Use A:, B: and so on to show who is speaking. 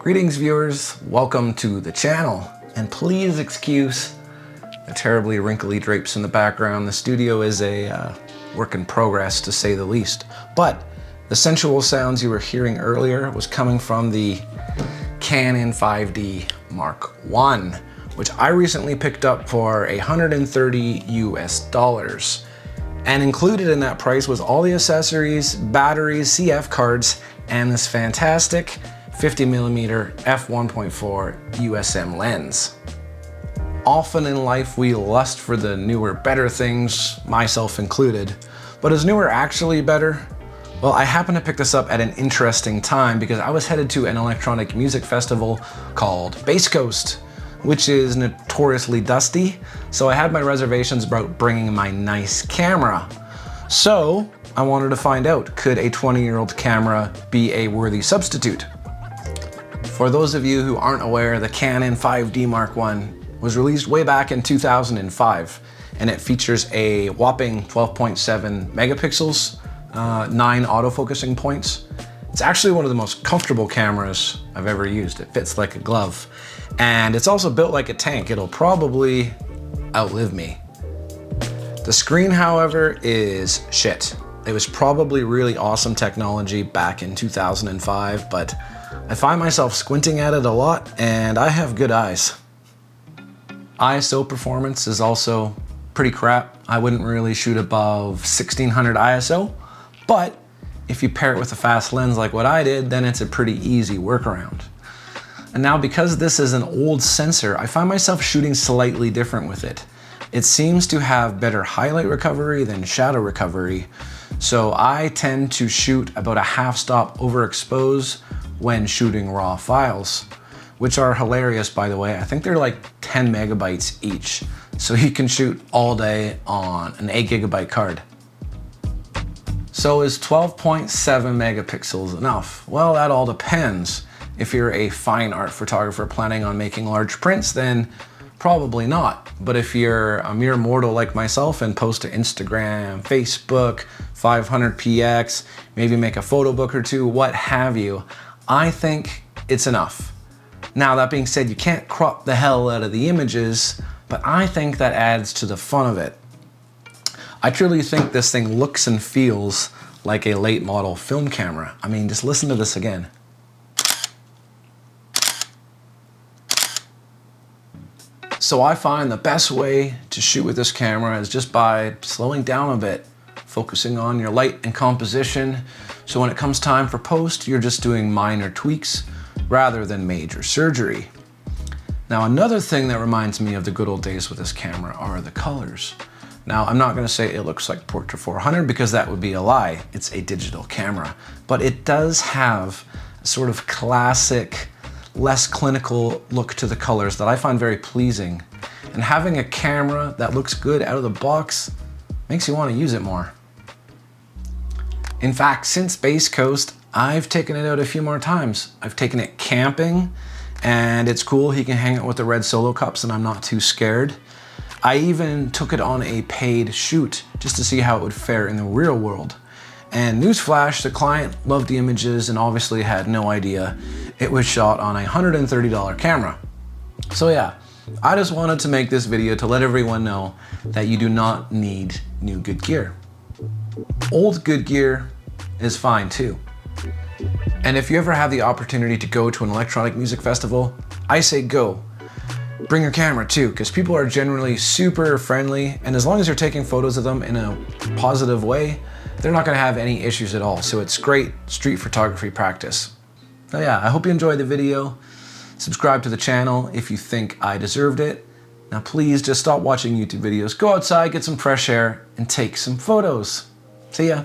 A: Greetings viewers, welcome to the channel, and please excuse the terribly wrinkly drapes in the background. The studio is a work in progress to say the least, but the sensual sounds you were hearing earlier was coming from the Canon 5D Mark I, which I recently picked up for $130 US. And included in that price was all the accessories, batteries, CF cards, and this fantastic 50mm f1.4 USM lens. Often in life we lust for the newer, better things, myself included. But is newer actually better? Well, I happened to pick this up at an interesting time because I was headed to an electronic music festival called Bass Coast, which is notoriously dusty, so I had my reservations about bringing my nice camera. So I wanted to find out, could a 20-year-old camera be a worthy substitute? For those of you who aren't aware, the Canon 5D Mark I was released way back in 2005, and it features a whopping 12.7 megapixels, 9 autofocusing points. It's actually one of the most comfortable cameras I've ever used. It fits like a glove. And it's also built like a tank. It'll probably outlive me. The screen, however, is shit. It was probably really awesome technology back in 2005, but I find myself squinting at it a lot, and I have good eyes. ISO performance is also pretty crap. I wouldn't really shoot above 1600 ISO, but if you pair it with a fast lens like what I did, then it's a pretty easy workaround. And now because this is an old sensor, I find myself shooting slightly different with it. It seems to have better highlight recovery than shadow recovery, so I tend to shoot about a half stop overexpose when shooting raw files, which are hilarious, by the way. I think they're like 10 megabytes each, so you can shoot all day on an 8 gigabyte card. So is 12.7 megapixels enough? Well, that all depends. If you're a fine art photographer planning on making large prints, then probably not. But if you're a mere mortal like myself and post to Instagram, Facebook, 500px, maybe make a photo book or two, what have you, I think it's enough. Now, that being said, you can't crop the hell out of the images, but I think that adds to the fun of it. I truly think this thing looks and feels like a late model film camera. I mean, just listen to this again. So I find the best way to shoot with this camera is just by slowing down a bit, focusing on your light and composition. So when it comes time for post, you're just doing minor tweaks rather than major surgery. Now, another thing that reminds me of the good old days with this camera are the colors. Now, I'm not gonna say it looks like Portra 400 because that would be a lie. It's a digital camera, but it does have a sort of classic, less clinical look to the colors that I find very pleasing. And having a camera that looks good out of the box makes you want to use it more. In fact, since Bass Coast, I've taken it out a few more times. I've taken it camping, and it's cool. He can hang out with the red solo cups and I'm not too scared. I even took it on a paid shoot just to see how it would fare in the real world. And newsflash, the client loved the images and obviously had no idea it was shot on a $130 camera. So yeah, I just wanted to make this video to let everyone know that you do not need new good gear. Old good gear is fine too. And if you ever have the opportunity to go to an electronic music festival, I say go. Bring your camera too, because people are generally super friendly, and as long as you're taking photos of them in a positive way, they're not gonna have any issues at all. So it's great street photography practice. So yeah, I hope you enjoyed the video. Subscribe to the channel if you think I deserved it. Now please just stop watching YouTube videos, go outside, get some fresh air, and take some photos. See ya.